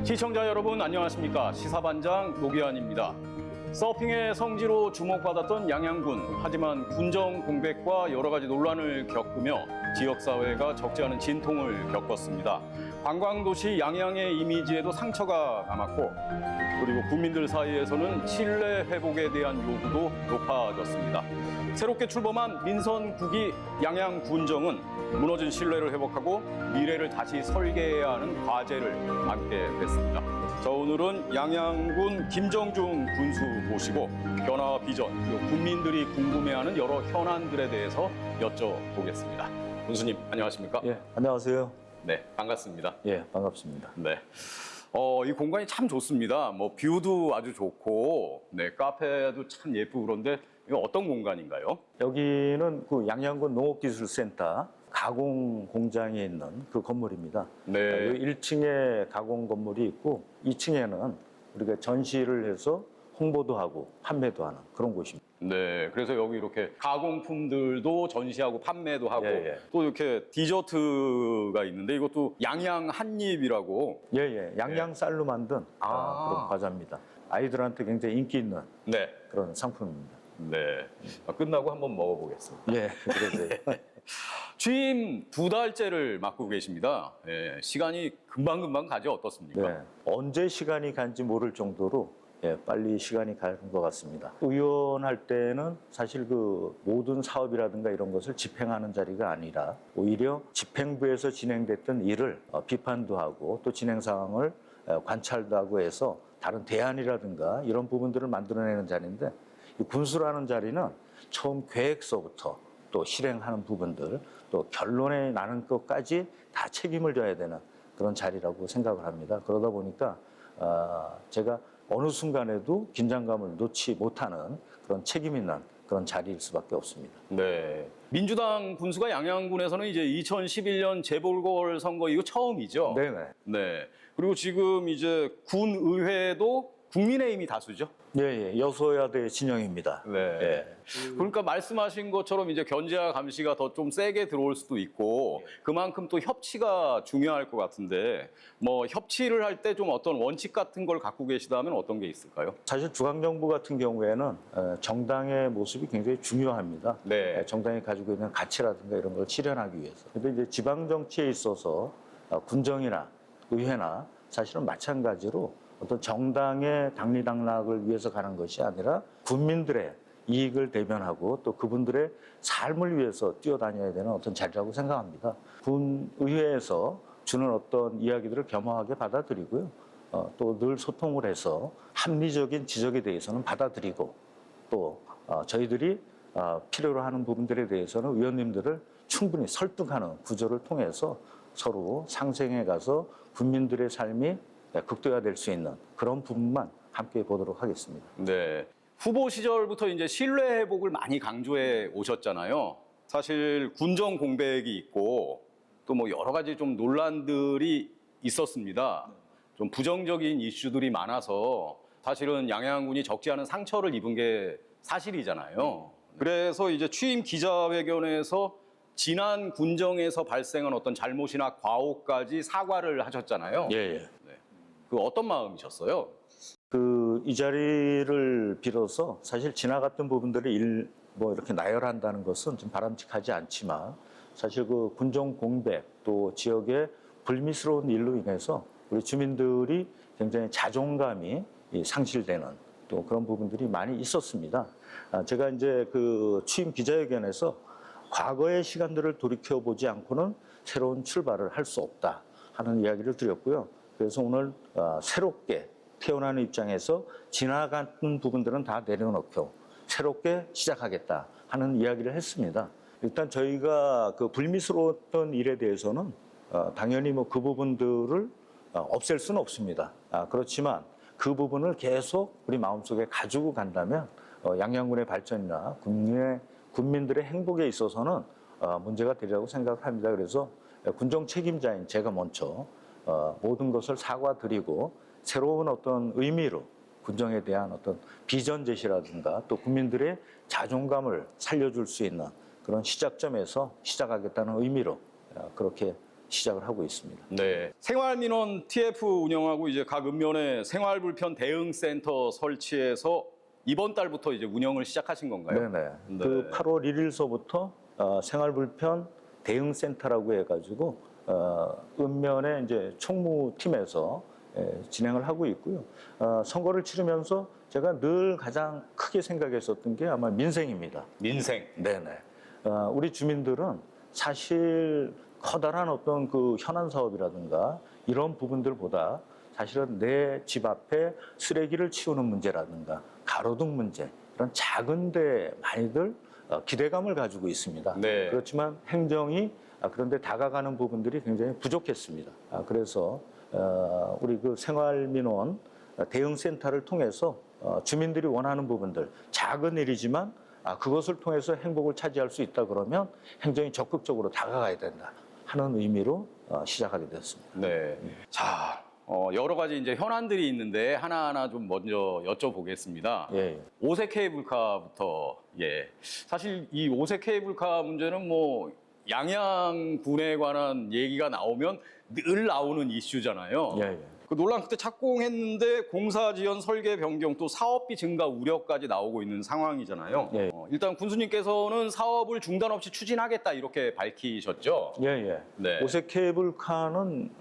시청자 여러분 안녕하십니까. 시사반장 노기환입니다. 서핑의 성지로 주목받았던 양양군. 하지만 군정 공백과 여러 가지 논란을 겪으며 지역사회가 적지 않은 진통을 겪었습니다. 관광도시 양양의 이미지에도 상처가 남았고, 그리고 국민들 사이에서는 신뢰 회복에 대한 요구도 높아졌습니다. 새롭게 출범한 민선 9기 양양군정은 무너진 신뢰를 회복하고 미래를 다시 설계해야 하는 과제를 안게 됐습니다. 자, 오늘은 양양군 김정중 군수 모시고 변화와 비전, 그리고 국민들이 궁금해하는 여러 현안들에 대해서 여쭤보겠습니다. 군수님, 안녕하십니까? 예, 안녕하세요. 네, 반갑습니다. 예, 반갑습니다. 네. 이 공간이 참 좋습니다. 뭐 뷰도 아주 좋고, 네, 카페도 참 예쁘고 그런데 이거 어떤 공간인가요? 여기는 그 양양군 농업기술센터 가공 공장에 있는 그 건물입니다. 네. 여기 1층에 가공 건물이 있고 2층에는 우리가 전시를 해서 홍보도 하고 판매도 하는 그런 곳입니다. 네, 그래서 여기 이렇게 가공품들도 전시하고 판매도 하고, 예, 예. 또 이렇게 디저트가 있는데 이것도 양양 한입이라고. 예, 예. 양양 쌀로 만든 그런 과자입니다. 아이들한테 굉장히 인기 있는 네, 그런 상품입니다. 네. 끝나고 한번 먹어보겠습니다. 예, 그러세요. 취임 2달째를 맡고 계십니다. 예, 시간이 금방금방 가죠. 어떻습니까? 네. 언제 시간이 간지 모를 정도로 빨리 시간이 가는 것 같습니다. 의원할 때는 사실 그 모든 사업이라든가 이런 것을 집행하는 자리가 아니라 오히려 집행부에서 진행됐던 일을 비판도 하고 또 진행 상황을 관찰도 하고 해서 다른 대안이라든가 이런 부분들을 만들어내는 자리인데, 이 군수라는 자리는 처음 계획서부터 또 실행하는 부분들, 또 결론에 나는 것까지 다 책임을 져야 되는 그런 자리라고 생각을 합니다. 그러다 보니까 제가 어느 순간에도 긴장감을 놓지 못하는 그런 책임 있는 그런 자리일 수밖에 없습니다. 네. 민주당 군수가 양양군에서는 이제 2011년 재보궐선거 이후 처음이죠. 네네. 네. 그리고 지금 이제 군의회도 국민의힘이 다수죠. 예, 예. 여소야대 진영입니다. 네. 예. 그러니까 말씀하신 것처럼 이제 견제와 감시가 더 좀 세게 들어올 수도 있고, 그만큼 또 협치가 중요할 것 같은데, 뭐 협치를 할 때 좀 어떤 원칙 같은 걸 갖고 계시다면 어떤 게 있을까요? 사실 중앙정부 같은 경우에는 정당의 모습이 굉장히 중요합니다. 네. 정당이 가지고 있는 가치라든가 이런 걸 실현하기 위해서. 그런데 이제 지방 정치에 있어서 군정이나 의회나 사실은 마찬가지로 어떤 정당의 당리당락을 위해서 가는 것이 아니라 국민들의 이익을 대변하고 또 그분들의 삶을 위해서 뛰어다녀야 되는 어떤 자리라고 생각합니다. 군의회에서 주는 어떤 이야기들을 겸허하게 받아들이고요. 또 늘 소통을 해서 합리적인 지적에 대해서는 받아들이고, 또 저희들이 필요로 하는 부분들에 대해서는 의원님들을 충분히 설득하는 구조를 통해서 서로 상생해 가서 국민들의 삶이 극대화될 수 있는 그런 부분만 함께 보도록 하겠습니다. 네. 후보 시절부터 이제 신뢰 회복을 많이 강조해 오셨잖아요. 사실 군정 공백이 있고 또 뭐 여러 가지 좀 논란들이 있었습니다. 좀 부정적인 이슈들이 많아서 사실은 양양군이 적지 않은 상처를 입은 게 사실이잖아요. 그래서 이제 취임 기자회견에서 지난 군정에서 발생한 어떤 잘못이나 과오까지 사과를 하셨잖아요. 예, 예. 네. 그 어떤 마음이셨어요? 이 자리를 빌어서 사실 지나갔던 부분들을 뭐 이렇게 나열한다는 것은 좀 바람직하지 않지만, 사실 그 군정 공백 또 지역의 불미스러운 일로 인해서 우리 주민들이 굉장히 자존감이 상실되는 또 그런 부분들이 많이 있었습니다. 제가 이제 그 취임 기자회견에서 과거의 시간들을 돌이켜보지 않고는 새로운 출발을 할 수 없다 하는 이야기를 드렸고요. 그래서 오늘 새롭게 태어나는 입장에서 지나간 부분들은 다 내려놓고 새롭게 시작하겠다 하는 이야기를 했습니다. 일단 저희가 그 불미스러웠던 일에 대해서는 당연히 뭐 그 부분들을 없앨 수는 없습니다. 그렇지만 그 부분을 계속 우리 마음속에 가지고 간다면 양양군의 발전이나 국민들의 행복에 있어서는 문제가 되리라고 생각을 합니다. 그래서 군정 책임자인 제가 먼저 모든 것을 사과드리고 새로운 어떤 의미로 군정에 대한 어떤 비전 제시라든가 또 국민들의 자존감을 살려줄 수 있는 그런 시작점에서 시작하겠다는 의미로 그렇게 시작을 하고 있습니다. 네. 생활민원 TF 운영하고 이제 각 읍면에 생활불편 대응센터 설치해서 이번 달부터 이제 운영을 시작하신 건가요? 네네. 네. 그 8월 1일서부터 생활불편 대응센터라고 해가지고 읍면에 이제 총무팀에서 진행을 하고 있고요. 선거를 치르면서 제가 늘 가장 크게 생각했었던 게 아마 민생입니다. 민생. 네네. 우리 주민들은 사실 커다란 어떤 그 현안 사업이라든가 이런 부분들보다 사실은 내 집 앞에 쓰레기를 치우는 문제라든가 가로등 문제 이런 작은데 많이들 기대감을 가지고 있습니다. 네. 그렇지만 행정이 그런데 다가가는 부분들이 굉장히 부족했습니다. 그래서 우리 그 생활민원 대응센터를 통해서 주민들이 원하는 부분들 작은 일이지만 그것을 통해서 행복을 차지할 수 있다 그러면 행정이 적극적으로 다가가야 된다 하는 의미로 시작하게 되었습니다. 네. 자, 여러 가지 이제 현안들이 있는데 하나하나 좀 먼저 여쭤보겠습니다. 예. 오색 케이블카부터, 예. 사실 이 오색 케이블카 문제는 뭐 양양군에 관한 얘기가 나오면 늘 나오는 이슈잖아요. 예, 예. 그 논란 그때 착공했는데 공사 지연 설계 변경 또 사업비 증가 우려까지 나오고 있는 상황이잖아요. 예. 일단 군수님께서는 사업을 중단 없이 추진하겠다 이렇게 밝히셨죠. 예, 예. 네. 오색 케이블카는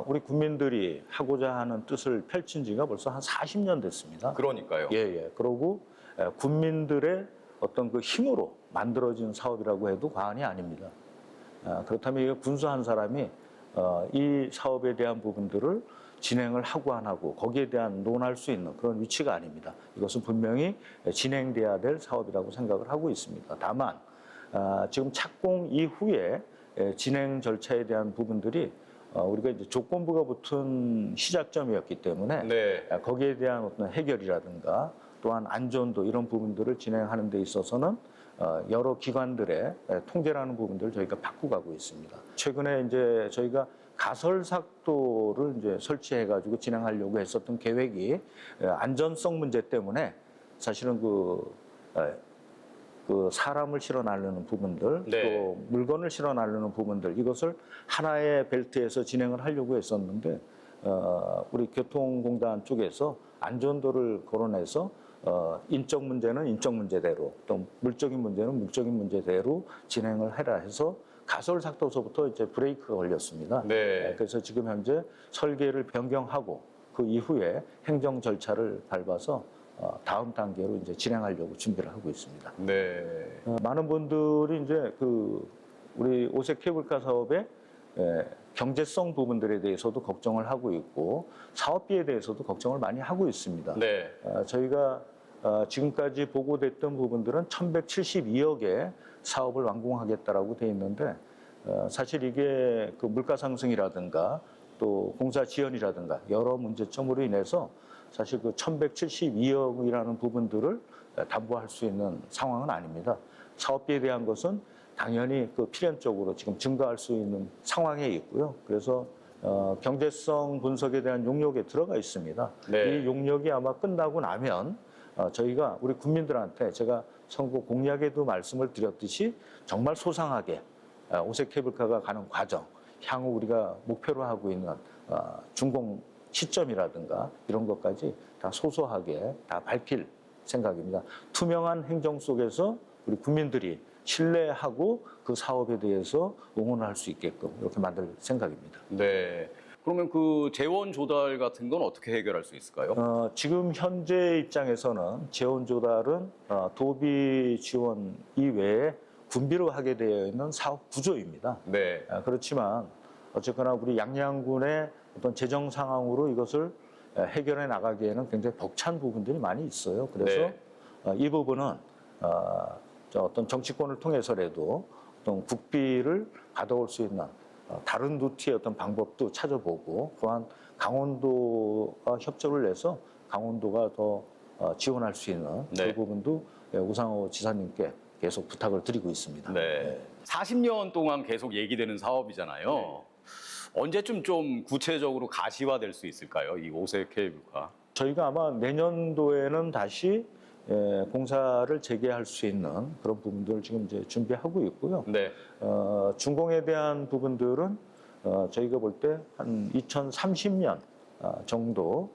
우리 국민들이 하고자 하는 뜻을 펼친 지가 벌써 한 40년 됐습니다. 그러니까요. 예, 예. 그러고 국민들의 어떤 그 힘으로 만들어진 사업이라고 해도 과언이 아닙니다. 그렇다면 이 군수 한 사람이 이 사업에 대한 부분들을 진행을 하고 안 하고 거기에 대한 논할 수 있는 그런 위치가 아닙니다. 이것은 분명히 진행돼야 될 사업이라고 생각을 하고 있습니다. 다만 지금 착공 이후에 진행 절차에 대한 부분들이 우리가 이제 조건부가 붙은 시작점이었기 때문에 네. 거기에 대한 어떤 해결이라든가 또한 안전도 이런 부분들을 진행하는 데 있어서는 여러 기관들의 통제라는 부분들을 저희가 바꾸고 있습니다. 최근에 이제 저희가 가설삭도를 이제 설치해가지고 진행하려고 했었던 계획이 안전성 문제 때문에 사실은 그 사람을 실어 나르는 부분들 네. 또 물건을 실어 나르는 부분들 이것을 하나의 벨트에서 진행을 하려고 했었는데 우리 교통공단 쪽에서 안전도를 거론해서 인적 문제는 인적 문제대로 또 물적인 문제는 물적인 문제대로 진행을 해라 해서 가설삭도서부터 이제 브레이크가 걸렸습니다. 네. 그래서 지금 현재 설계를 변경하고 그 이후에 행정 절차를 밟아서 다음 단계로 이제 진행하려고 준비를 하고 있습니다. 네. 많은 분들이 이제 그 우리 오색 케이블카 사업의 경제성 부분들에 대해서도 걱정을 하고 있고 사업비에 대해서도 걱정을 많이 하고 있습니다. 네. 저희가 지금까지 보고됐던 부분들은 1,172억의 사업을 완공하겠다라고 돼 있는데 사실 이게 그 물가 상승이라든가 또 공사 지연이라든가 여러 문제점으로 인해서 사실 그 1,172억이라는 부분들을 담보할 수 있는 상황은 아닙니다. 사업비에 대한 것은 당연히 그 필연적으로 지금 증가할 수 있는 상황에 있고요. 그래서 경제성 분석에 대한 용역에 들어가 있습니다. 네. 이 용역이 아마 끝나고 나면 저희가 우리 국민들한테 제가 선거 공약에도 말씀을 드렸듯이 정말 소상하게 오색 케이블카가 가는 과정, 향후 우리가 목표로 하고 있는 준공 시점이라든가 이런 것까지 다 소소하게 다 밝힐 생각입니다. 투명한 행정 속에서 우리 국민들이 신뢰하고 그 사업에 대해서 응원을 할 수 있게끔 이렇게 만들 생각입니다. 네. 그러면 그 재원 조달 같은 건 어떻게 해결할 수 있을까요? 지금 현재 입장에서는 재원 조달은 도비 지원 이외에 군비로 하게 되어 있는 사업 구조입니다. 네. 그렇지만 어쨌거나 우리 양양군의 어떤 재정 상황으로 이것을 해결해 나가기에는 굉장히 벅찬 부분들이 많이 있어요. 그래서 이 부분은 어떤 정치권을 통해서라도 어떤 국비를 가져올 수 있는 다른 루트의 어떤 방법도 찾아보고 또한 강원도와 협조를 해서 강원도가 더 지원할 수 있는 네. 그 부분도 우상호 지사님께 계속 부탁을 드리고 있습니다. 네. 40년 동안 계속 얘기되는 사업이잖아요. 네. 언제쯤 좀 구체적으로 가시화될 수 있을까요? 이 오색 케이블카. 저희가 아마 내년도에는 다시 공사를 재개할 수 있는 그런 부분들을 지금 이제 준비하고 있고요. 네. 준공에 대한 부분들은 저희가 볼 때 한 2030년 정도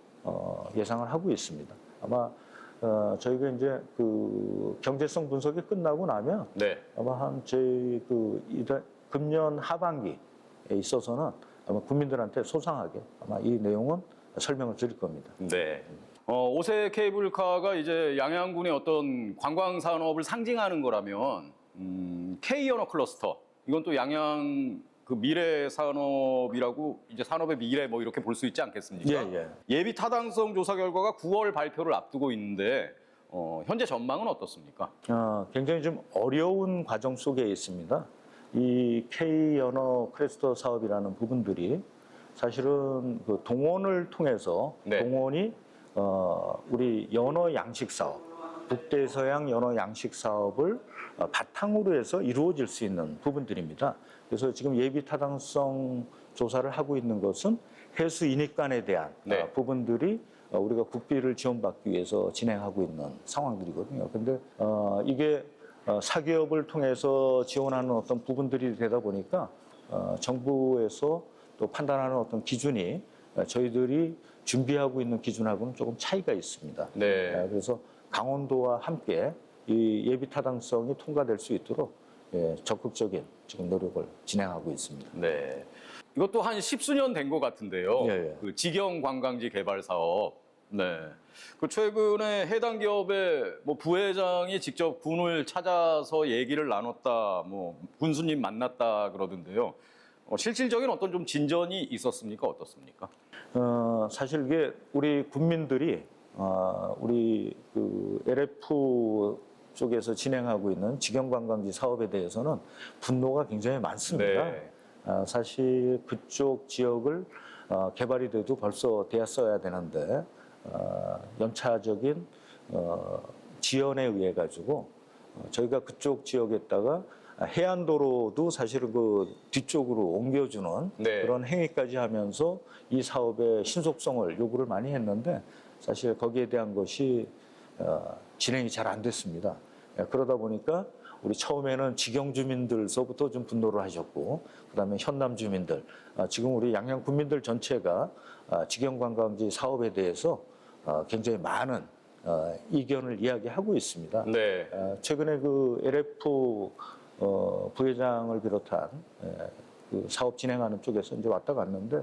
예상을 하고 있습니다. 아마 저희가 이제 그 경제성 분석이 끝나고 나면 네. 아마 한 저희 금년 하반기에 있어서는 아마 국민들한테 소상하게 아마 이 내용은 설명을 드릴 겁니다. 네. 오세 케이블카가 이제 양양군의 어떤 관광 산업을 상징하는 거라면 K 연어 클러스터 이건 또 양양 그 미래 산업이라고 이제 산업의 미래 뭐 이렇게 볼 수 있지 않겠습니까? 예. 예비 타당성 조사 결과가 9월 발표를 앞두고 있는데 현재 전망은 어떻습니까? 굉장히 좀 어려운 과정 속에 있습니다. 이 K 연어 클러스터 사업이라는 부분들이 사실은 그 동원을 통해서 네. 동원이 우리 연어 양식 사업, 북대서양 연어 양식 사업을 바탕으로 해서 이루어질 수 있는 부분들입니다. 그래서 지금 예비 타당성 조사를 하고 있는 것은 해수 인익간에 대한 네. 부분들이 우리가 국비를 지원받기 위해서 진행하고 있는 상황들이거든요. 근데 이게 사기업을 통해서 지원하는 어떤 부분들이 되다 보니까 정부에서 또 판단하는 어떤 기준이 저희들이 준비하고 있는 기준하고는 조금 차이가 있습니다. 네. 그래서 강원도와 함께 이 예비 타당성이 통과될 수 있도록 적극적인 지금 노력을 진행하고 있습니다. 네. 이것도 한 10수년 된 것 같은데요. 예. 그 직영 관광지 개발 사업. 네. 그 최근에 해당 기업의 뭐 부회장이 직접 군을 찾아서 얘기를 나눴다, 뭐 군수님 만났다 그러던데요. 실질적인 어떤 좀 진전이 있었습니까? 어떻습니까? 사실 이게 우리 국민들이 우리 그 LF 쪽에서 진행하고 있는 직영관광지 사업에 대해서는 분노가 굉장히 많습니다. 네. 사실 그쪽 지역을 개발이 돼도 벌써 되었어야 되는데 연차적인 지연에 의해 가지고 저희가 그쪽 지역에다가 해안도로도 사실은 그 뒤쪽으로 옮겨주는 네. 그런 행위까지 하면서 이 사업의 신속성을 요구를 많이 했는데 사실 거기에 대한 것이 진행이 잘 안 됐습니다. 그러다 보니까 우리 처음에는 직영 주민들서부터 좀 분노를 하셨고 그다음에 현남 주민들, 지금 우리 양양 군민들 전체가 직영 관광지 사업에 대해서 굉장히 많은 이견을 이야기하고 있습니다. 네. 최근에 그 LF 부회장을 비롯한 그 사업 진행하는 쪽에서 이제 왔다 갔는데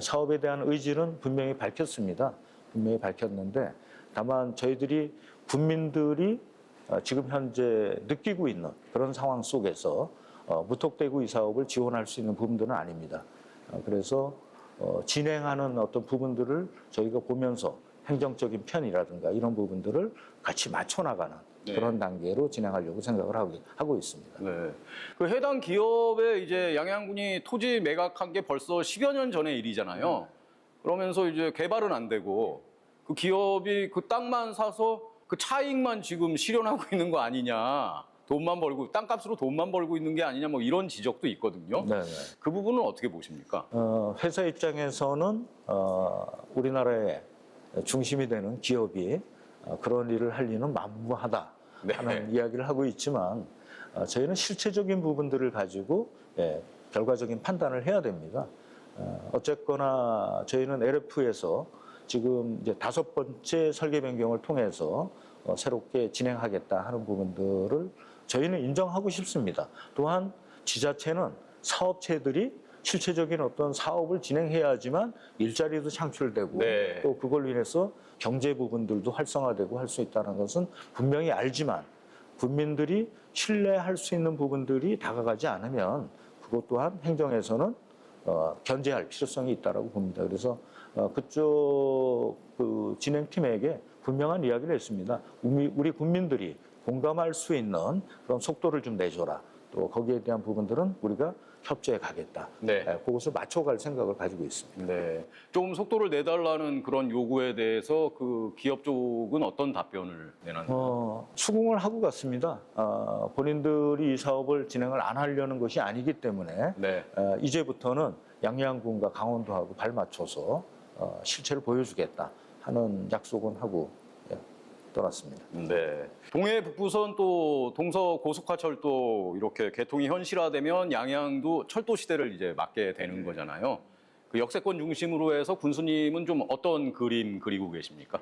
사업에 대한 의지는 분명히 밝혔습니다. 분명히 밝혔는데 다만 저희들이 국민들이 지금 현재 느끼고 있는 그런 상황 속에서 무턱대고 이 사업을 지원할 수 있는 부분들은 아닙니다. 그래서 진행하는 어떤 부분들을 저희가 보면서 행정적인 편이라든가 이런 부분들을 같이 맞춰 나가는 네. 그런 단계로 진행하려고 생각을 하고 있습니다. 네. 그 해당 기업에 이제 양양군이 토지 매각한 게 벌써 10여 년 전의 일이잖아요. 그러면서 이제 개발은 안 되고 그 기업이 그 땅만 사서 그 차익만 지금 실현하고 있는 거 아니냐. 돈만 벌고 땅값으로 돈만 벌고 있는 게 아니냐 뭐 이런 지적도 있거든요. 네네. 그 부분은 어떻게 보십니까? 회사 입장에서는 우리나라의 중심이 되는 기업이 그런 일을 할 리는 만무하다 하는 이야기를 하고 있지만 저희는 실체적인 부분들을 가지고 결과적인 판단을 해야 됩니다. 어쨌거나 저희는 LF에서 지금 이제 5번째 설계 변경을 통해서 새롭게 진행하겠다 하는 부분들을 저희는 인정하고 싶습니다. 또한 지자체는 사업체들이 실체적인 어떤 사업을 진행해야지만 일자리도 창출되고 네. 또 그걸로 인해서 경제 부분들도 활성화되고 할 수 있다는 것은 분명히 알지만 국민들이 신뢰할 수 있는 부분들이 다가가지 않으면 그것 또한 행정에서는 견제할 필요성이 있다고 봅니다. 그래서 그쪽 그 진행팀에게 분명한 이야기를 했습니다. 우리 국민들이 공감할 수 있는 그런 속도를 좀 내줘라. 또 거기에 대한 부분들은 우리가 협조해 가겠다. 네. 그것을 맞춰갈 생각을 가지고 있습니다. 네. 좀 속도를 내달라는 그런 요구에 대해서 그 기업 쪽은 어떤 답변을 내놨나요? 수긍을 하고 갔습니다. 본인들이 이 사업을 진행을 안 하려는 것이 아니기 때문에 네. 이제부터는 양양군과 강원도하고 발맞춰서 실체를 보여주겠다 하는 약속은 하고 떠났습니다. 네. 동해 북부선 또 동서 고속화철도 이렇게 개통이 현실화되면 양양도 철도 시대를 이제 맞게 되는 거잖아요. 그 역세권 중심으로 해서 군수님은 좀 어떤 그림 그리고 계십니까?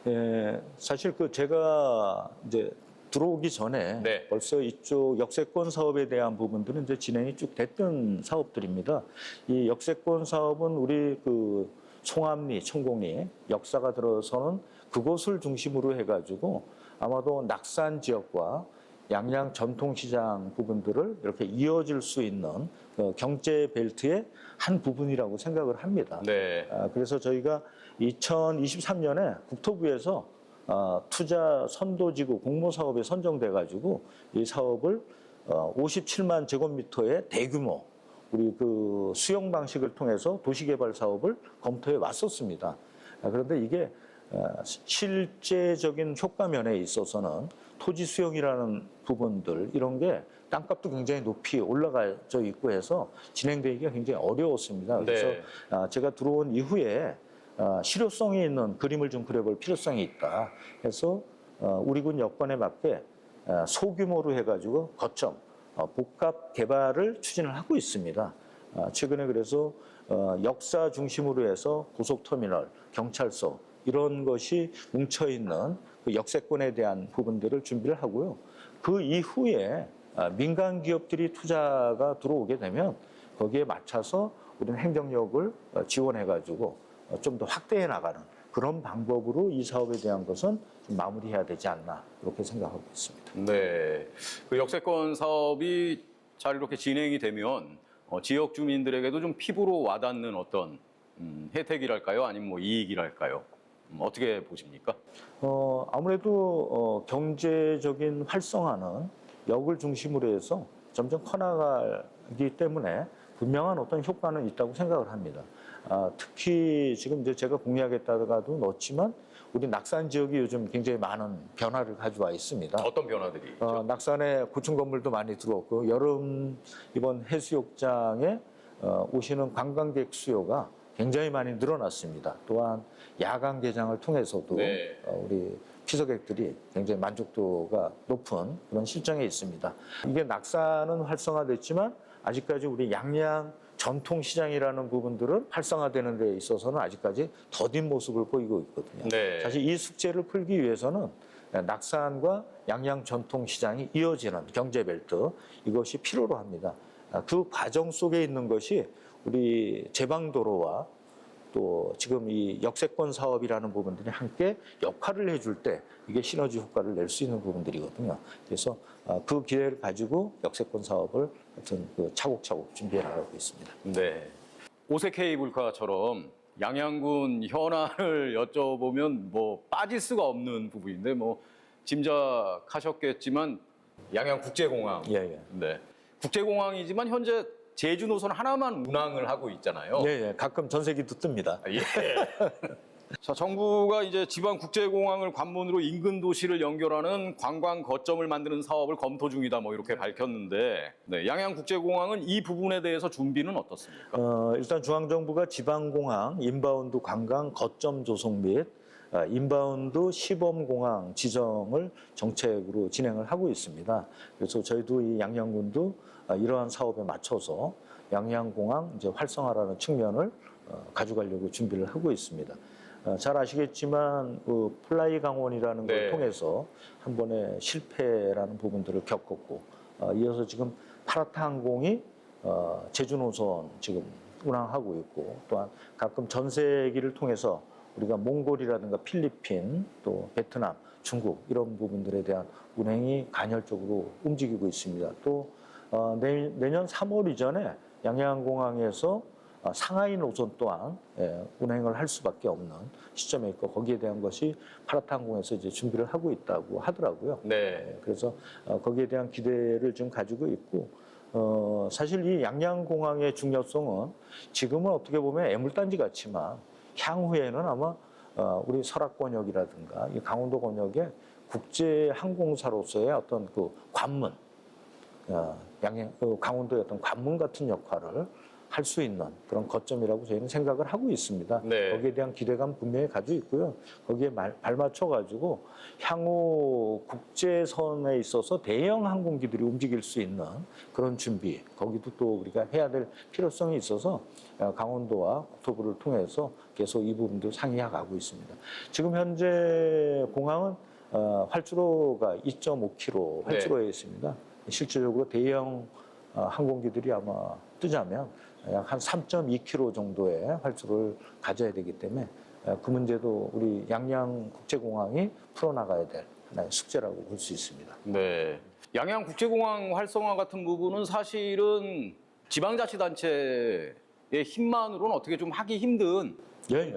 예, 사실 그 제가 이제 들어오기 전에 네. 벌써 이쪽 역세권 사업에 대한 부분들은 이제 진행이 쭉 됐던 사업들입니다. 이 역세권 사업은 우리 그 송암리, 천공리 역사가 들어서는 그곳을 중심으로 해가지고 아마도 낙산 지역과 양양 전통시장 부분들을 이렇게 이어질 수 있는 경제 벨트의 한 부분이라고 생각을 합니다. 네. 그래서 저희가 2023년에 국토부에서 투자 선도지구 공모사업에 선정돼가지고 이 사업을 57만 제곱미터의 대규모 우리 그 수용 방식을 통해서 도시개발 사업을 검토해 왔었습니다. 그런데 이게 실제적인 효과면에 있어서는 토지 수용이라는 부분들 이런 게 땅값도 굉장히 높이 올라가져 있고 해서 진행되기가 굉장히 어려웠습니다. 그래서 네. 제가 들어온 이후에 실효성이 있는 그림을 좀 그려볼 필요성이 있다. 해서 우리 군 여건에 맞게 소규모로 해가지고 거점 복합 개발을 추진을 하고 있습니다. 최근에 그래서 역사 중심으로 해서 고속터미널, 경찰서 이런 것이 뭉쳐있는 그 역세권에 대한 부분들을 준비를 하고요. 그 이후에 민간 기업들이 투자가 들어오게 되면 거기에 맞춰서 우리는 행정력을 지원해가지고 좀 더 확대해 나가는 그런 방법으로 이 사업에 대한 것은 좀 마무리해야 되지 않나 이렇게 생각하고 있습니다. 네. 그 역세권 사업이 잘 이렇게 진행이 되면 지역 주민들에게도 좀 피부로 와닿는 어떤 혜택이랄까요? 아니면 뭐 이익이랄까요? 어떻게 보십니까? 아무래도 경제적인 활성화는 역을 중심으로 해서 점점 커나가기 때문에 분명한 어떤 효과는 있다고 생각을 합니다. 특히 지금 이제 제가 공약에다가도 넣었지만 우리 낙산 지역이 요즘 굉장히 많은 변화를 가져와 있습니다. 어떤 변화들이 있죠? 낙산에 고층 건물도 많이 들어왔고 여름 이번 해수욕장에 오시는 관광객 수요가 굉장히 많이 늘어났습니다. 또한 야간 개장을 통해서도 네. 우리 피서객들이 굉장히 만족도가 높은 그런 실정에 있습니다. 이게 낙산은 활성화됐지만 아직까지 우리 양양 전통시장이라는 부분들은 활성화되는 데 있어서는 아직까지 더딘 모습을 보이고 있거든요. 네. 사실 이 숙제를 풀기 위해서는 낙산과 양양 전통시장이 이어지는 경제벨트 이것이 필요로 합니다. 그 과정 속에 있는 것이 우리 제방도로와 또 지금 이 역세권 사업이라는 부분들이 함께 역할을 해줄 때 이게 시너지 효과를 낼 수 있는 부분들이거든요. 그래서 그 기회를 가지고 역세권 사업을 하여튼 차곡차곡 준비해 나가고 있습니다. 네. 오색 케이블카처럼 양양군 현안을 여쭤보면 뭐 빠질 수가 없는 부분인데 뭐 짐작하셨겠지만 양양국제공항. 예, 예. 네. 국제공항이지만 현재 제주 노선 하나만 운항을 하고 있잖아요. 예, 예. 가끔 전세기도 뜹니다. 예. 자, 정부가 이제 지방 국제공항을 관문으로 인근 도시를 연결하는 관광 거점을 만드는 사업을 검토 중이다 뭐 이렇게 밝혔는데 네, 양양국제공항은 이 부분에 대해서 준비는 어떻습니까? 일단 중앙정부가 지방공항 인바운드 관광 거점 조성 및 인바운드 시범공항 지정을 정책으로 진행을 하고 있습니다. 그래서 저희도 이 양양군도 이러한 사업에 맞춰서 양양공항 이제 활성화라는 측면을 가져가려고 준비를 하고 있습니다. 잘 아시겠지만 그 플라이 강원이라는 걸 네. 통해서 한 번에 실패라는 부분들을 겪었고 이어서 지금 파라타 항공이 제주 노선 지금 운항하고 있고 또한 가끔 전세기를 통해서 우리가 몽골이라든가 필리핀 또 베트남, 중국 이런 부분들에 대한 운행이 간헐적으로 움직이고 있습니다. 또 내년 3월 이전에 양양공항에서 상하이 노선 또한 운행을 할 수밖에 없는 시점에 있고 거기에 대한 것이 파라타항공에서 이제 준비를 하고 있다고 하더라고요. 네. 그래서 거기에 대한 기대를 좀 가지고 있고 사실 이 양양공항의 중요성은 지금은 어떻게 보면 애물단지 같지만 향후에는 아마 우리 설악권역이라든가 이 강원도 권역의 국제 항공사로서의 어떤 그 관문, 강원도의 어떤 관문 같은 역할을 할 수 있는 그런 거점이라고 저희는 생각을 하고 있습니다. 네. 거기에 대한 기대감 분명히 가지고 있고요. 거기에 발맞춰 가지고 향후 국제선에 있어서 대형 항공기들이 움직일 수 있는 그런 준비, 거기도 또 우리가 해야 될 필요성이 있어서 강원도와 국토부를 통해서 계속 이 부분도 상의해 가고 있습니다. 지금 현재 공항은 활주로가 2.5km 활주로에 있습니다. 실질적으로 대형 항공기들이 아마 뜨자면 약 한 3.2km 정도의 활주로를 가져야 되기 때문에 그 문제도 우리 양양국제공항이 풀어나가야 될 하나의 숙제라고 볼 수 있습니다. 네. 양양국제공항 활성화 같은 부분은 사실은 지방자치단체의 힘만으로는 어떻게 좀 하기 힘든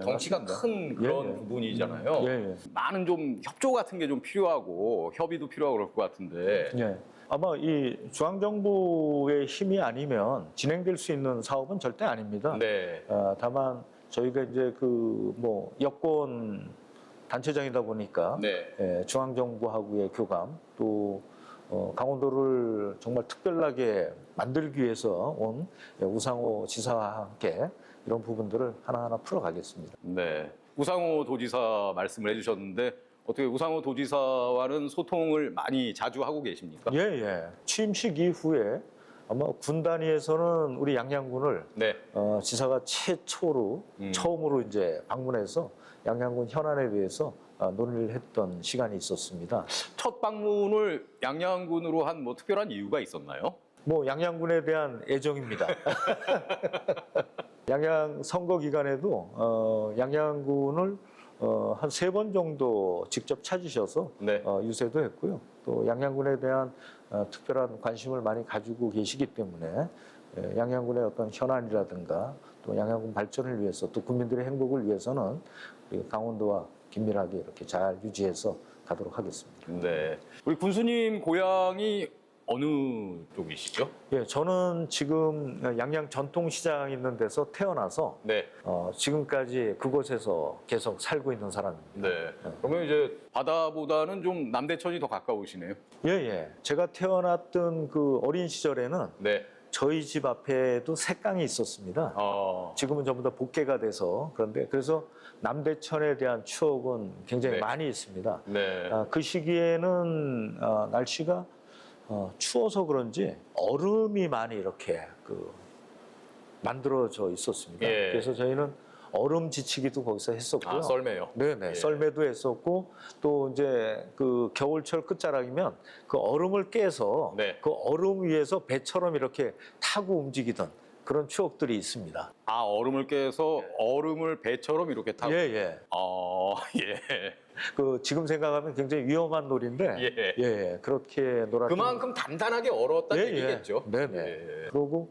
덩치가 맞습니다. 큰 그런 부분이잖아요. 예. 많은 좀 협조 같은 게 좀 필요하고 협의도 필요하고 그럴 것 같은데. 예. 아마 이 중앙정부의 힘이 아니면 진행될 수 있는 사업은 절대 아닙니다. 네. 다만 저희가 이제 그 뭐 여권 단체장이다 보니까 네. 중앙정부하고의 교감 또 강원도를 정말 특별하게 만들기 위해서 온 우상호 지사와 함께 이런 부분들을 하나하나 풀어가겠습니다. 네. 우상호 도지사 말씀을 해주셨는데 어떻게 우상호 도지사와는 소통을 많이 자주 하고 계십니까? 예. 취임식 이후에 아마 군 단위에서는 우리 양양군을 네. 지사가 최초로 처음으로 이제 방문해서 양양군 현안에 대해서 논의를 했던 시간이 있었습니다. 첫 방문을 양양군으로 한 뭐 특별한 이유가 있었나요? 뭐 양양군에 대한 애정입니다. 양양 선거 기간에도 양양군을 한 3번 정도 직접 찾으셔서 네. 유세도 했고요. 또 양양군에 대한 특별한 관심을 많이 가지고 계시기 때문에 양양군의 어떤 현안이라든가 또 양양군 발전을 위해서 또 국민들의 행복을 위해서는 우리 강원도와 긴밀하게 이렇게 잘 유지해서 가도록 하겠습니다. 네. 우리 군수님 고향이 어느 쪽이시죠? 예, 저는 지금 양양 전통시장 있는 데서 태어나서 네. 지금까지 그곳에서 계속 살고 있는 사람입니다. 네. 그러면 이제 바다보다는 좀 남대천이 더 가까우시네요. 예. 제가 태어났던 그 어린 시절에는 네. 저희 집 앞에도 새강이 있었습니다. 지금은 전부 다 복개가 돼서 그런데 그래서 남대천에 대한 추억은 굉장히 네. 많이 있습니다. 네. 그 시기에는 날씨가 추워서 그런지 얼음이 많이 이렇게 만들어져 있었습니다. 예. 그래서 저희는 얼음 지치기도 거기서 했었고요. 썰매요. 네네. 예. 썰매도 했었고 또 이제 그 겨울철 끝자락이면 그 얼음을 깨서 네. 그 얼음 위에서 배처럼 이렇게 타고 움직이던 그런 추억들이 있습니다. 얼음을 깨서 얼음을 배처럼 이렇게 타고. 예. 예. 그 지금 생각하면 굉장히 위험한 놀이인데 예. 그렇게 놀았던 그만큼 단단하게 얼었다는 예. 얘기겠죠. 네네. 예. 그리고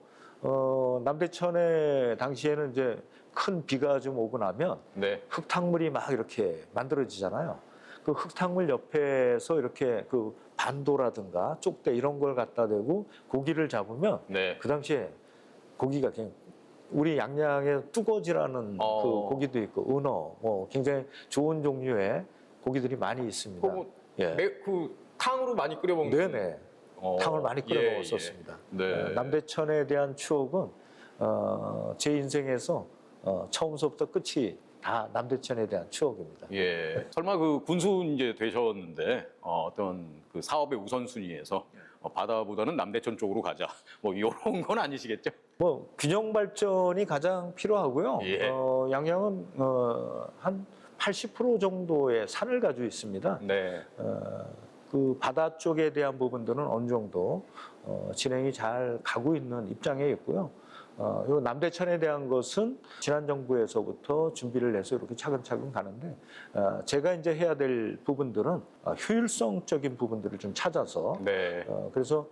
남대천에 당시에는 이제 큰 비가 좀 오고 나면 네. 흙탕물이 막 이렇게 만들어지잖아요. 그 흙탕물 옆에서 이렇게 그 반도라든가 쪽대 이런 걸 갖다 대고 고기를 잡으면 네. 그 당시에 고기가 그냥 우리 양양에 뚜거지라는 그 고기도 있고 은어 뭐 굉장히 좋은 종류의 고기들이 많이 있습니다. 그 탕으로 많이 끓여 먹는. 네네. 탕을 많이 끓여 먹었었습니다. 네. 남대천에 대한 추억은 제 인생에서 처음부터 끝이 다 남대천에 대한 추억입니다. 예. 설마 그 군수 이제 되셨는데 어떤 그 사업의 우선순위에서 바다보다는 남대천 쪽으로 가자. 뭐 이런 건 아니시겠죠? 뭐 균형 발전이 가장 필요하고요. 예. 양양은 한 80% 정도의 산을 가지고 있습니다. 네. 그 바다 쪽에 대한 부분들은 어느 정도 진행이 잘 가고 있는 입장에 있고요. 요 남대천에 대한 것은 지난 정부에서부터 준비를 해서 이렇게 차근차근 가는데 제가 이제 해야 될 부분들은 효율성적인 부분들을 좀 찾아서 네. 그래서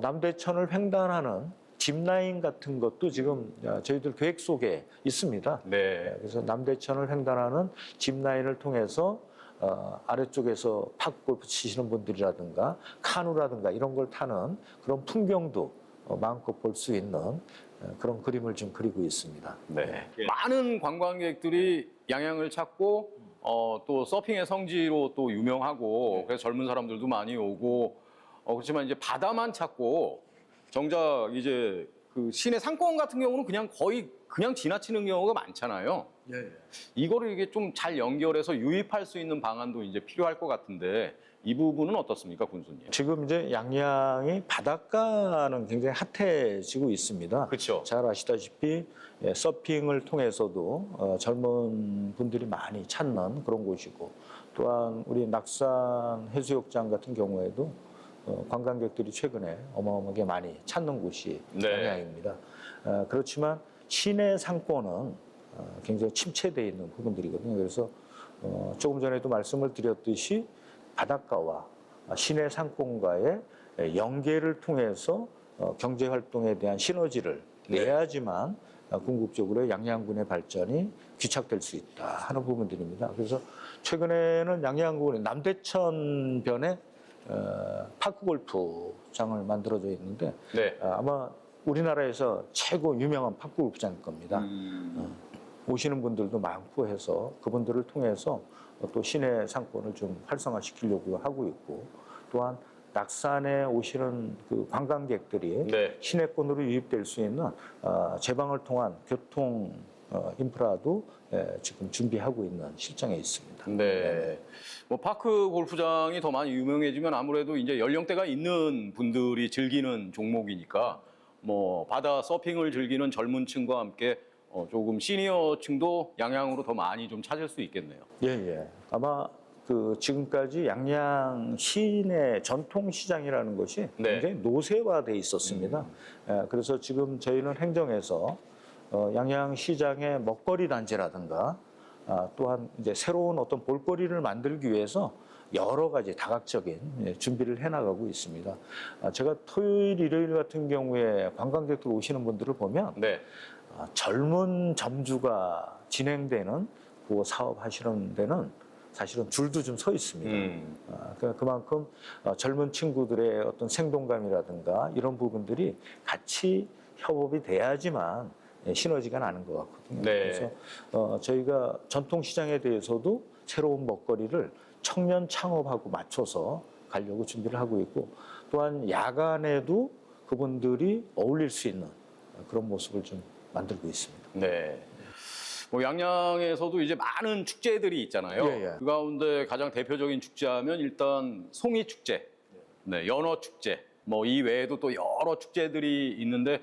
남대천을 횡단하는 짚라인 같은 것도 지금 저희들 계획 속에 있습니다. 네. 그래서 남대천을 횡단하는 짚라인을 통해서 아래쪽에서 팝골프 치시는 분들이라든가 카누라든가 이런 걸 타는 그런 풍경도 마음껏 볼 수 있는 그런 그림을 좀 그리고 있습니다. 네. 많은 관광객들이 양양을 찾고 또 서핑의 성지로 또 유명하고 그래서 젊은 사람들도 많이 오고 그렇지만 이제 바다만 찾고 정작 이제 그 시내 상권 같은 경우는 그냥 거의 그냥 지나치는 경우가 많잖아요. 예. 이거를 이게 좀 잘 연결해서 유입할 수 있는 방안도 이제 필요할 것 같은데 이 부분은 어떻습니까, 군수님? 지금 이제 양양이 바닷가는 굉장히 핫해지고 있습니다. 그렇죠. 잘 아시다시피 서핑을 통해서도 젊은 분들이 많이 찾는 그런 곳이고, 또한 우리 낙산 해수욕장 같은 경우에도 관광객들이 최근에 어마어마하게 많이 찾는 곳이 네. 양양입니다. 그렇지만 시내 상권은 굉장히 침체되어 있는 부분들이거든요. 그래서 조금 전에도 말씀을 드렸듯이 바닷가와 시내 상권과의 연계를 통해서 경제 활동에 대한 시너지를 내야지만 궁극적으로 양양군의 발전이 귀착될 수 있다 하는 부분들입니다. 그래서 최근에는 양양군의 남대천변에 파크 골프장을 만들어져 있는데 네. 아마 우리나라에서 최고 유명한 파크 골프장일 겁니다. 오시는 분들도 많고 해서 그분들을 통해서 또 시내 상권을 좀 활성화시키려고 하고 있고, 또한 낙산에 오시는 그 관광객들이 네. 시내권으로 유입될 수 있는 제방을 통한 교통 인프라도 지금 준비하고 있는 실정에 있습니다. 네. 뭐 파크 골프장이 더 많이 유명해지면 아무래도 이제 연령대가 있는 분들이 즐기는 종목이니까 뭐 바다 서핑을 즐기는 젊은 층과 함께 조금 시니어층도 양양으로 더 많이 좀 찾을 수 있겠네요. 예. 아마 그 지금까지 양양 시내 전통 시장이라는 것이 네. 굉장히 노쇠화돼 있었습니다. 그래서 지금 저희는 행정에서 양양 시장의 먹거리 단지라든가 또한 이제 새로운 어떤 볼거리를 만들기 위해서 여러 가지 다각적인 준비를 해나가고 있습니다. 제가 토요일, 일요일 같은 경우에 관광객들 오시는 분들을 보면 네. 젊은 점주가 진행되는 그 사업 하시는 데는 사실은 줄도 좀 서 있습니다. 그만큼 젊은 친구들의 어떤 생동감이라든가 이런 부분들이 같이 협업이 돼야지만 시너지가 나는 것 같거든요. 네. 그래서 저희가 전통시장에 대해서도 새로운 먹거리를 청년 창업하고 맞춰서 가려고 준비를 하고 있고, 또한 야간에도 그분들이 어울릴 수 있는 그런 모습을 좀 만들고 있습니다. 네. 뭐 양양에서도 이제 많은 축제들이 있잖아요. 예. 그 가운데 가장 대표적인 축제하면 일단 송이 축제, 네, 연어 축제, 뭐 이 외에도 또 여러 축제들이 있는데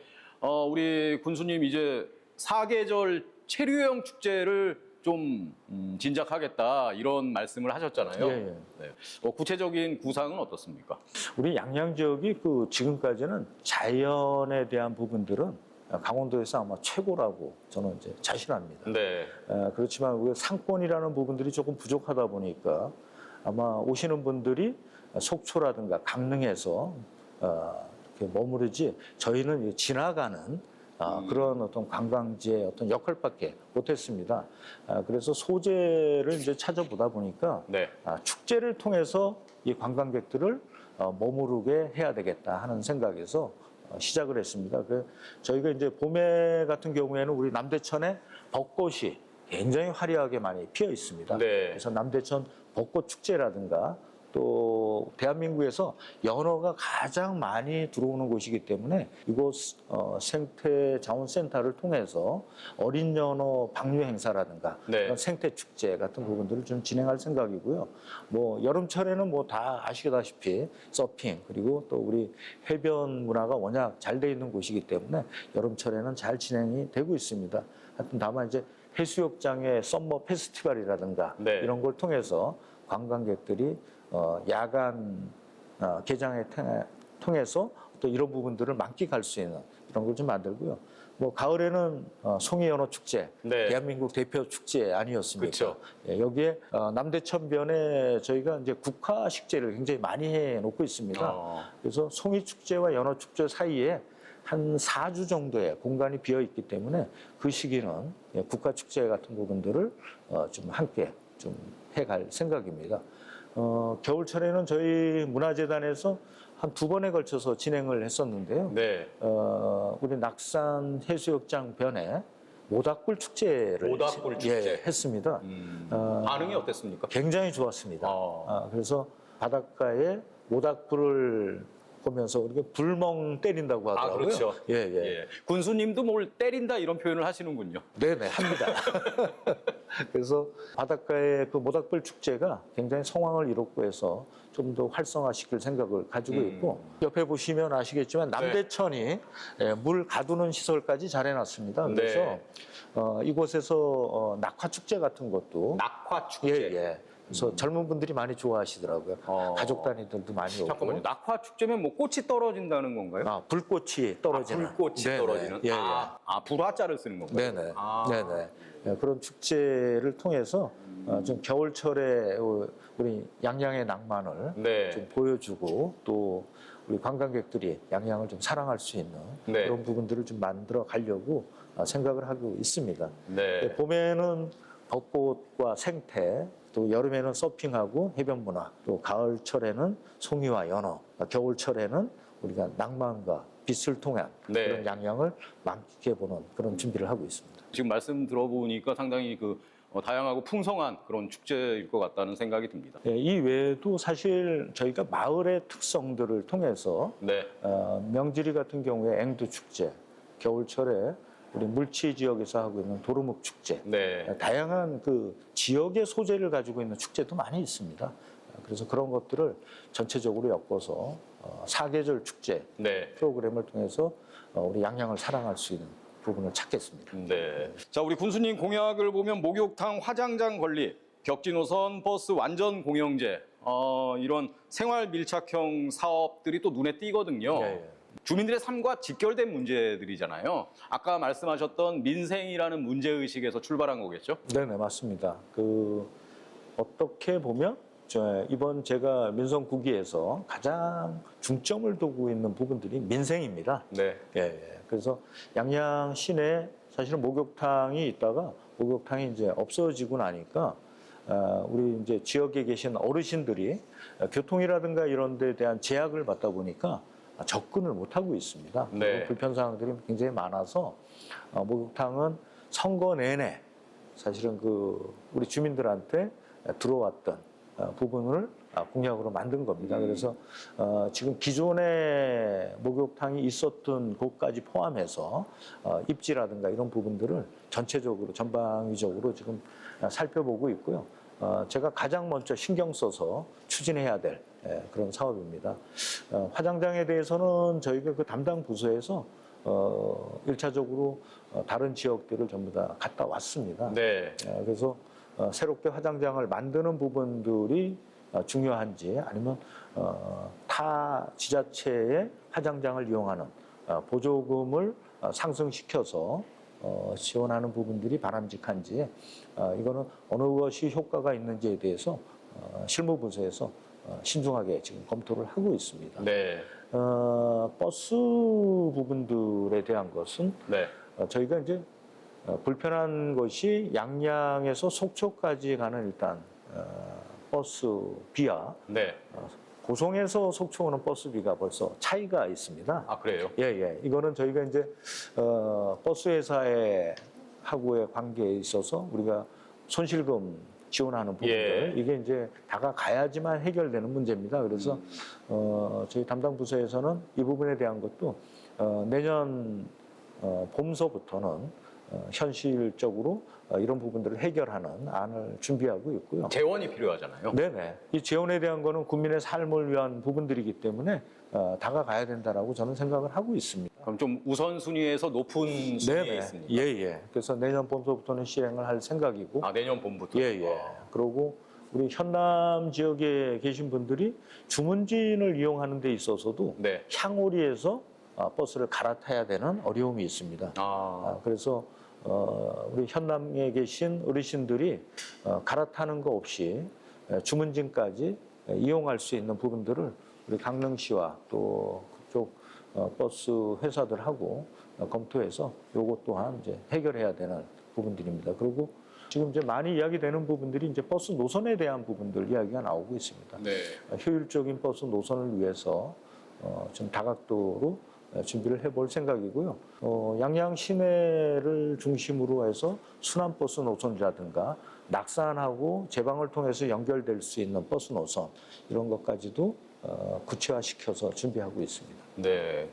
우리 군수님 이제 사계절 체류형 축제를 좀 진작하겠다 이런 말씀을 하셨잖아요. 예. 네. 구체적인 구상은 어떻습니까? 우리 양양 지역이 그 지금까지는 자연에 대한 부분들은 강원도에서 아마 최고라고 저는 이제 자신합니다. 네. 그렇지만 우리 상권이라는 부분들이 조금 부족하다 보니까 아마 오시는 분들이 속초라든가 강릉에서 이렇게 머무르지 저희는 지나가는 그런 어떤 관광지의 어떤 역할밖에 못했습니다. 그래서 소재를 이제 찾아보다 보니까 네. 축제를 통해서 이 관광객들을 머무르게 해야 되겠다 하는 생각에서 시작을 했습니다. 저희가 이제 봄에 같은 경우에는 우리 남대천에 벚꽃이 굉장히 화려하게 많이 피어 있습니다. 네. 그래서 남대천 벚꽃 축제라든가 또 대한민국에서 연어가 가장 많이 들어오는 곳이기 때문에 이곳 생태자원센터를 통해서 어린 연어 방류 행사라든가 네. 그런 생태 축제 같은 부분들을 좀 진행할 생각이고요. 뭐 여름철에는 뭐 다 아시다시피 서핑 그리고 또 우리 해변 문화가 워낙 잘 돼 있는 곳이기 때문에 여름철에는 잘 진행이 되고 있습니다. 하여튼 다만 이제 해수욕장의 썸머 페스티벌이라든가 네. 이런 걸 통해서 관광객들이 야간 개장을 통해서 또 이런 부분들을 만끽할 수 있는 이런 걸 좀 만들고요. 뭐 가을에는 송이 연어 축제, 네. 대한민국 대표 축제 아니었습니까? 그렇죠. 예, 여기에 남대천변에 저희가 이제 국화 식재를 굉장히 많이 해놓고 있습니다. 그래서 송이 축제와 연어 축제 사이에 한 4주 정도의 공간이 비어 있기 때문에 그 시기는 국화 축제 같은 부분들을 좀 함께 좀 해갈 생각입니다. 겨울철에는 저희 문화재단에서 한 2번에 걸쳐서 진행을 했었는데요. 네. 우리 낙산 해수욕장 변에 모닥불 축제를 모닥불 축제. 했습니다. 반응이 어땠습니까? 굉장히 좋았습니다. 그래서 바닷가에 모닥불을 보면서 우리가 불멍 때린다고 하더라고요. 그렇죠. 예, 예. 예. 군수님도 뭘 때린다 이런 표현을 하시는군요. 네네, 합니다. 그래서 바닷가의 그 모닥불 축제가 굉장히 성황을 이뤘고 해서 좀 더 활성화시킬 생각을 가지고 있고, 옆에 보시면 아시겠지만 남대천이 물 가두는 시설까지 잘 해놨습니다. 그래서 네. 이곳에서 낙화 축제 같은 것도 낙화 축제. 예, 예. 그래서 젊은 분들이 많이 좋아하시더라고요. 가족 단위들도 많이 오고. 잠깐만요. 낙화 축제면 뭐 꽃이 떨어진다는 건가요? 불꽃이 떨어지는. 불꽃이 네네. 떨어지는. 예, 예. 불화자를 쓰는 건가요? 네네. 아. 네네. 예, 그런 축제를 통해서 좀 겨울철에 우리 양양의 낭만을 네. 좀 보여주고 또 우리 관광객들이 양양을 좀 사랑할 수 있는 네. 그런 부분들을 좀 만들어 가려고 생각을 하고 있습니다. 네. 봄에는 벚꽃과 생태, 또 여름에는 서핑하고 해변 문화, 또 가을철에는 송이와 연어, 겨울철에는 우리가 낭만과 빛을 통한 네. 그런 양양을 만끽해보는 그런 준비를 하고 있습니다. 지금 말씀 들어보니까 상당히 다양하고 풍성한 그런 축제일 것 같다는 생각이 듭니다. 예, 이 외에도 사실 저희가 마을의 특성들을 통해서 네. 명지리 같은 경우에 앵두 축제, 겨울철에 우리 물치 지역에서 하고 있는 도루묵 축제, 네. 다양한 그 지역의 소재를 가지고 있는 축제도 많이 있습니다. 그래서 그런 것들을 전체적으로 엮어서 사계절 축제 네. 프로그램을 통해서 우리 양양을 사랑할 수 있는 부분을 찾겠습니다. 네. 자, 우리 군수님 공약을 보면 목욕탕 화장장 건립, 격지 노선 버스 완전 공영제, 이런 생활 밀착형 사업들이 또 눈에 띄거든요. 예, 예. 주민들의 삶과 직결된 문제들이잖아요. 아까 말씀하셨던 민생이라는 문제의식에서 출발한 거겠죠? 네네, 맞습니다. 어떻게 보면 이번 제가 민선9기에서 가장 중점을 두고 있는 부분들이 민생입니다. 네. 예, 예. 그래서 양양 시내 사실은 목욕탕이 있다가 목욕탕이 이제 없어지고 나니까 우리 이제 지역에 계신 어르신들이 교통이라든가 이런 데 대한 제약을 받다 보니까 접근을 못 하고 있습니다. 네. 불편 사항들이 굉장히 많아서 목욕탕은 선거 내내 사실은 우리 주민들한테 들어왔던 부분을 공약으로 만든 겁니다. 그래서 지금 기존에 목욕탕이 있었던 곳까지 포함해서 입지라든가 이런 부분들을 전체적으로 전방위적으로 지금 살펴보고 있고요. 제가 가장 먼저 신경 써서 추진해야 될 그런 사업입니다. 화장장에 대해서는 저희가 그 담당 부서에서 1차적으로 다른 지역들을 전부 다 갔다 왔습니다. 네. 그래서 새롭게 화장장을 만드는 부분들이 중요한지 아니면 타 지자체의 화장장을 이용하는 보조금을 상승시켜서 지원하는 부분들이 바람직한지 이거는 어느 것이 효과가 있는지에 대해서 실무부서에서 신중하게 지금 검토를 하고 있습니다. 네. 버스 부분들에 대한 것은 네. 저희가 이제 불편한 것이 양양에서 속초까지 가는 일단 버스비와 네. 고성에서 속초 오는 버스비가 벌써 차이가 있습니다. 아, 그래요? 예, 예. 이거는 저희가 이제 버스 회사의 하고의 관계에 있어서 우리가 손실금 지원하는 부분들 이게 이제 다가가야지만 해결되는 문제입니다. 그래서 저희 담당 부서에서는 이 부분에 대한 것도 내년 봄서부터는 현실적으로 이런 부분들을 해결하는 안을 준비하고 있고요. 재원이 필요하잖아요. 네네. 이 재원에 대한 거는 국민의 삶을 위한 부분들이기 때문에 다가가야 된다라고 저는 생각을 하고 있습니다. 그럼 좀 우선순위에서 높은 순위에 있습니다. 예, 예. 그래서 내년 봄서부터는 시행을 할 생각이고. 내년 봄부터. 예, 예. 그리고 우리 현남 지역에 계신 분들이 주문진을 이용하는 데 있어서도 네. 향오리에서 버스를 갈아타야 되는 어려움이 있습니다. 그래서 우리 현남에 계신 어르신들이 갈아타는 거 없이 주문진까지 이용할 수 있는 부분들을 우리 강릉시와 또 그쪽 버스 회사들하고 검토해서 요것 또한 이제 해결해야 되는 부분들입니다. 그리고 지금 이제 많이 이야기되는 부분들이 이제 버스 노선에 대한 부분들 이야기가 나오고 있습니다. 네. 효율적인 버스 노선을 위해서 좀 다각도로 준비를 해볼 생각이고요. 양양 시내를 중심으로 해서 순환버스 노선이라든가 낙산하고 제방을 통해서 연결될 수 있는 버스 노선 이런 것까지도 구체화시켜서 준비하고 있습니다. 네.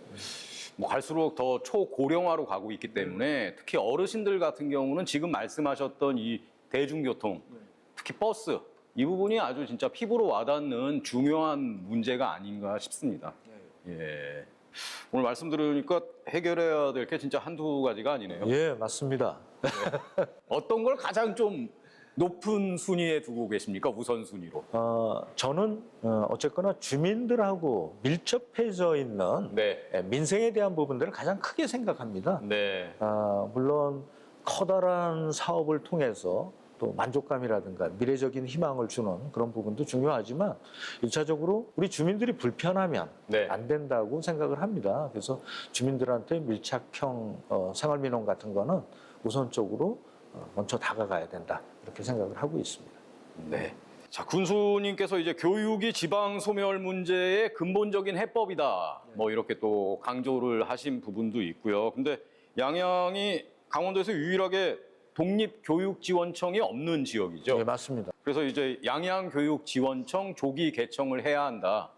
뭐 갈수록 더 초고령화로 가고 있기 때문에 특히 어르신들 같은 경우는 지금 말씀하셨던 이 대중교통, 특히 버스 이 부분이 아주 진짜 피부로 와닿는 중요한 문제가 아닌가 싶습니다. 예. 오늘 말씀 들으니까 해결해야 될 게 진짜 한두 가지가 아니네요. 예, 맞습니다. 어떤 걸 가장 좀 높은 순위에 두고 계십니까? 우선순위로. 저는 어쨌거나 주민들하고 밀접해져 있는 네. 민생에 대한 부분들을 가장 크게 생각합니다. 네. 물론 커다란 사업을 통해서 또 만족감이라든가 미래적인 희망을 주는 그런 부분도 중요하지만 1차적으로 우리 주민들이 불편하면 네. 안 된다고 생각을 합니다. 그래서 주민들한테 밀착형 생활민원 같은 거는 우선적으로 먼저 다가가야 된다 이렇게 생각을 하고 있습니다. 네. 자, 군수님께서 이제 교육이 지방 소멸 문제의 근본적인 해법이다. 뭐 이렇게 또 강조를 하신 부분도 있고요. 근데 양양이 강원도에서 유일하게 독립교육지원청이 없는 지역이죠. 네, 맞습니다. 그래서 이제 양양교육지원청 조기 개청을 해야 한다.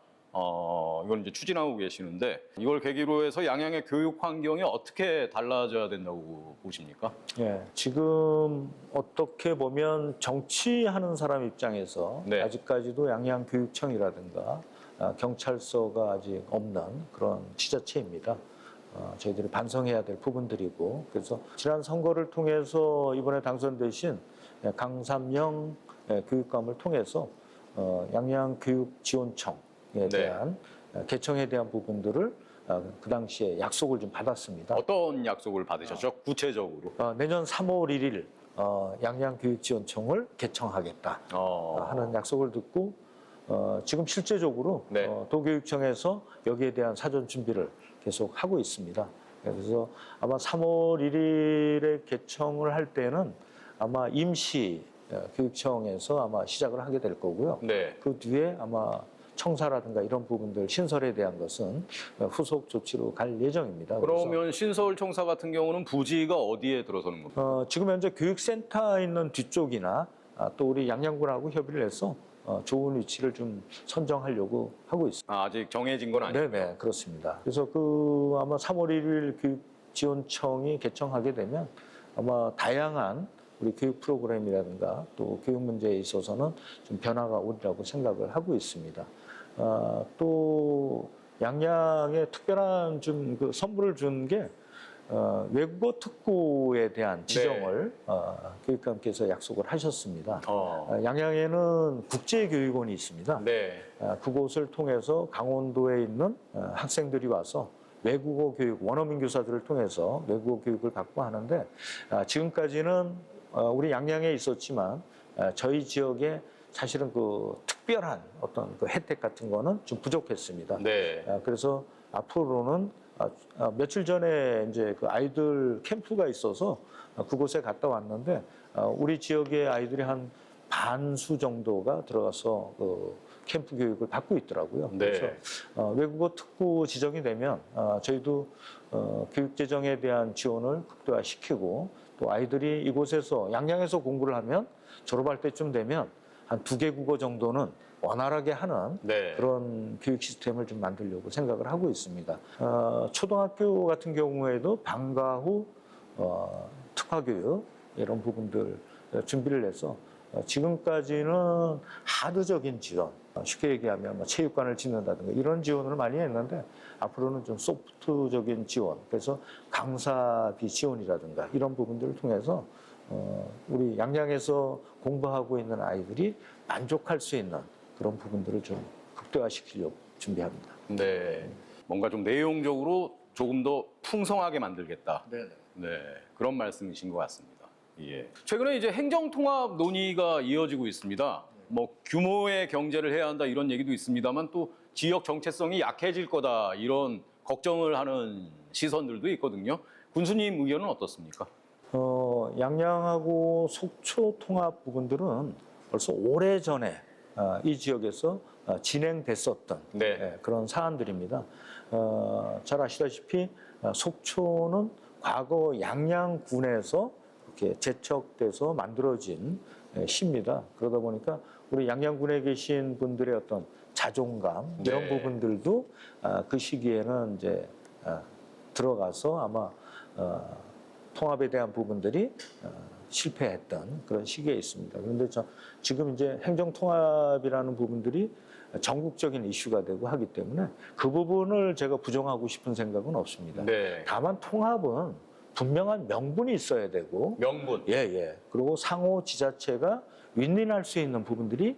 이걸 이제 추진하고 계시는데 이걸 계기로 해서 양양의 교육 환경이 어떻게 달라져야 된다고 보십니까? 예, 지금 어떻게 보면 정치하는 사람 입장에서 네. 아직까지도 양양교육청이라든가 경찰서가 아직 없는 그런 지자체입니다. 저희들이 반성해야 될 부분들이고 그래서 지난 선거를 통해서 이번에 당선되신 강삼영 교육감을 통해서 양양교육지원청에 대한 개청에 대한 부분들을 그 당시에 약속을 좀 받았습니다. 어떤 약속을 받으셨죠? 구체적으로. 내년 3월 1일 양양교육지원청을 개청하겠다 하는 약속을 듣고 지금 실제적으로 네. 도교육청에서 여기에 대한 사전 준비를 계속 하고 있습니다. 그래서 아마 3월 1일에 개청을 할 때는 아마 임시 교육청에서 아마 시작을 하게 될 거고요. 네. 그 뒤에 아마 청사라든가 이런 부분들 신설에 대한 것은 후속 조치로 갈 예정입니다. 그러면 신서울청사 같은 경우는 부지가 어디에 들어서는 겁니까? 지금 현재 교육센터 있는 뒤쪽이나 또 우리 양양군하고 협의를 해서 좋은 위치를 좀 선정하려고 하고 있습니다. 아직 정해진 건 아니에요. 네, 그렇습니다. 그래서 아마 3월 1일 교육지원청이 개청하게 되면 아마 다양한 우리 교육 프로그램이라든가 또 교육 문제에 있어서는 좀 변화가 오리라고 생각을 하고 있습니다. 또 양양에 특별한 좀 그 선물을 준 게 외국어 특구에 대한 지정을 교육감께서 약속을 하셨습니다. 양양에는 국제교육원이 있습니다. 네. 그곳을 통해서 강원도에 있는 학생들이 와서 외국어 교육, 원어민 교사들을 통해서 외국어 교육을 받고 하는데 지금까지는 우리 양양에 있었지만 저희 지역에 사실은 그 특별한 어떤 그 혜택 같은 거는 좀 부족했습니다. 네. 그래서 앞으로는 며칠 전에 이제 그 아이들 캠프가 있어서 그곳에 갔다 왔는데 우리 지역의 아이들이 한 반수 정도가 들어가서 그 캠프 교육을 받고 있더라고요. 네. 그래서 외국어 특구 지정이 되면 저희도 교육 재정에 대한 지원을 극대화시키고 또 아이들이 이곳에서 양양에서 공부를 하면 졸업할 때쯤 되면 한 2개 국어 정도는 원활하게 하는 네. 그런 교육 시스템을 좀 만들려고 생각을 하고 있습니다. 초등학교 같은 경우에도 방과 후 특화교육 이런 부분들 준비를 해서 지금까지는 하드적인 지원, 쉽게 얘기하면 뭐 체육관을 짓는다든가 이런 지원을 많이 했는데 앞으로는 좀 소프트적인 지원, 그래서 강사비 지원이라든가 이런 부분들을 통해서 우리 양양에서 공부하고 있는 아이들이 만족할 수 있는 그런 부분들을 좀 극대화시키려고 준비합니다. 네. 뭔가 좀 내용적으로 조금 더 풍성하게 만들겠다. 네. 네. 그런 말씀이신 것 같습니다. 예. 최근에 이제 행정통합 논의가 이어지고 있습니다. 뭐 규모의 경제를 해야 한다 이런 얘기도 있습니다만 또 지역 정체성이 약해질 거다 이런 걱정을 하는 시선들도 있거든요. 군수님 의견은 어떻습니까? 양양하고 속초 통합 부분들은 벌써 오래전에 이 지역에서 진행됐었던 네. 그런 사안들입니다. 잘 아시다시피 속초는 과거 양양군에서 이렇게 제척돼서 만들어진 시입니다. 그러다 보니까 우리 양양군에 계신 분들의 어떤 자존감 이런 네. 부분들도 그 시기에는 이제 들어가서 아마 통합에 대한 부분들이 실패했던 그런 시기에 있습니다. 그런데 지금 이제 행정통합이라는 부분들이 전국적인 이슈가 되고 하기 때문에 그 부분을 제가 부정하고 싶은 생각은 없습니다. 네. 다만 통합은 분명한 명분이 있어야 되고 명분. 예. 그리고 상호 지자체가 윈윈할 수 있는 부분들이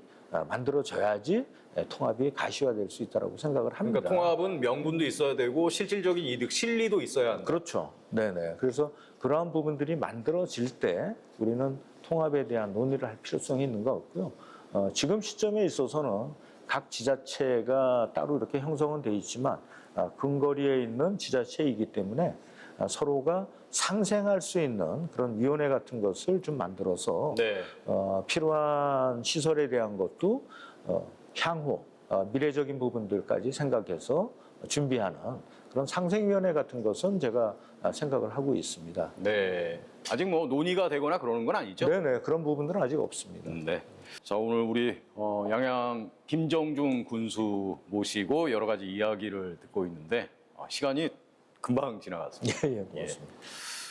만들어져야지 통합이 가시화될 수 있다고 생각을 합니다. 그러니까 통합은 명분도 있어야 되고 실질적인 이득, 실리도 있어야 한다. 그렇죠. 네네. 그래서 그러한 부분들이 만들어질 때 우리는 통합에 대한 논의를 할 필요성이 있는 것 같고요. 지금 시점에 있어서는 각 지자체가 따로 이렇게 형성은 돼 있지만 근거리에 있는 지자체이기 때문에 서로가 상생할 수 있는 그런 위원회 같은 것을 좀 만들어서 네. 필요한 시설에 대한 것도 향후 미래적인 부분들까지 생각해서 준비하는 그런 상생위원회 같은 것은 제가 생각을 하고 있습니다. 네. 아직 뭐 논의가 되거나 그러는 건 아니죠? 네네, 그런 부분들은 아직 없습니다. 네. 자, 오늘 우리 양양 김정중 군수 모시고 여러 가지 이야기를 듣고 있는데 시간이 금방 지나갔습니다. 예, 고맙습니다.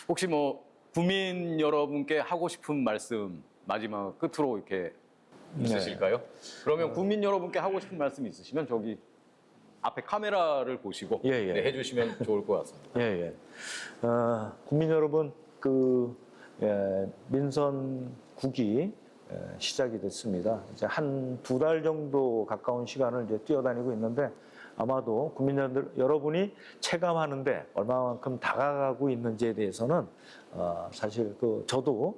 혹시 뭐 국민 여러분께 하고 싶은 말씀 마지막 끝으로 이렇게 있으실까요? 그러면 국민 여러분께 하고 싶은 말씀 있으시면 저기 앞에 카메라를 보시고 예. 네, 해주시면 좋을 것 같습니다. 예. 국민 여러분, 민선국이 시작이 됐습니다. 이제 한 2달 정도 가까운 시간을 이제 뛰어다니고 있는데 아마도 국민 여러분이 체감하는데 얼마만큼 다가가고 있는지에 대해서는 사실 저도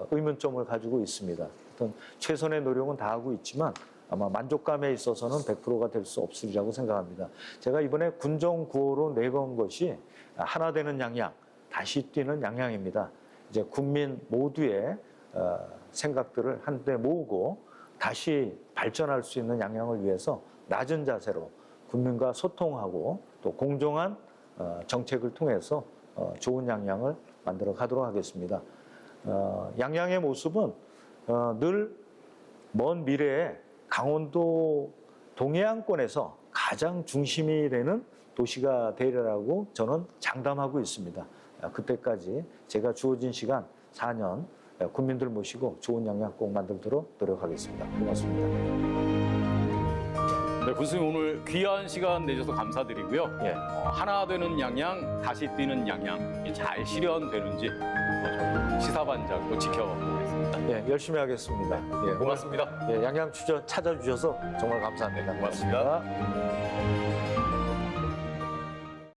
의문점을 가지고 있습니다. 어떤 최선의 노력은 다하고 있지만 아마 만족감에 있어서는 100%가 될 수 없으리라고 생각합니다. 제가 이번에 군정 구호로 내건 것이 하나 되는 양양, 다시 뛰는 양양입니다. 이제 국민 모두의 생각들을 한데 모으고 다시 발전할 수 있는 양양을 위해서 낮은 자세로 국민과 소통하고 또 공정한 정책을 통해서 좋은 양양을 만들어 가도록 하겠습니다. 양양의 모습은 늘 먼 미래에 강원도 동해안권에서 가장 중심이 되는 도시가 되리라고 저는 장담하고 있습니다. 그때까지 제가 주어진 시간 4년 국민들 모시고 좋은 양양 꼭 만들도록 노력하겠습니다. 고맙습니다. 네, 군수님 오늘 귀한 시간 내줘서 감사드리고요. 예. 하나 되는 양양, 다시 뛰는 양양 잘 실현되는지 저희 시사반장도 지켜보겠습니다. 예, 열심히 하겠습니다. 예, 고맙습니다. 예, 양양 찾아주셔서 정말 감사합니다. 고맙습니다. 고맙습니다.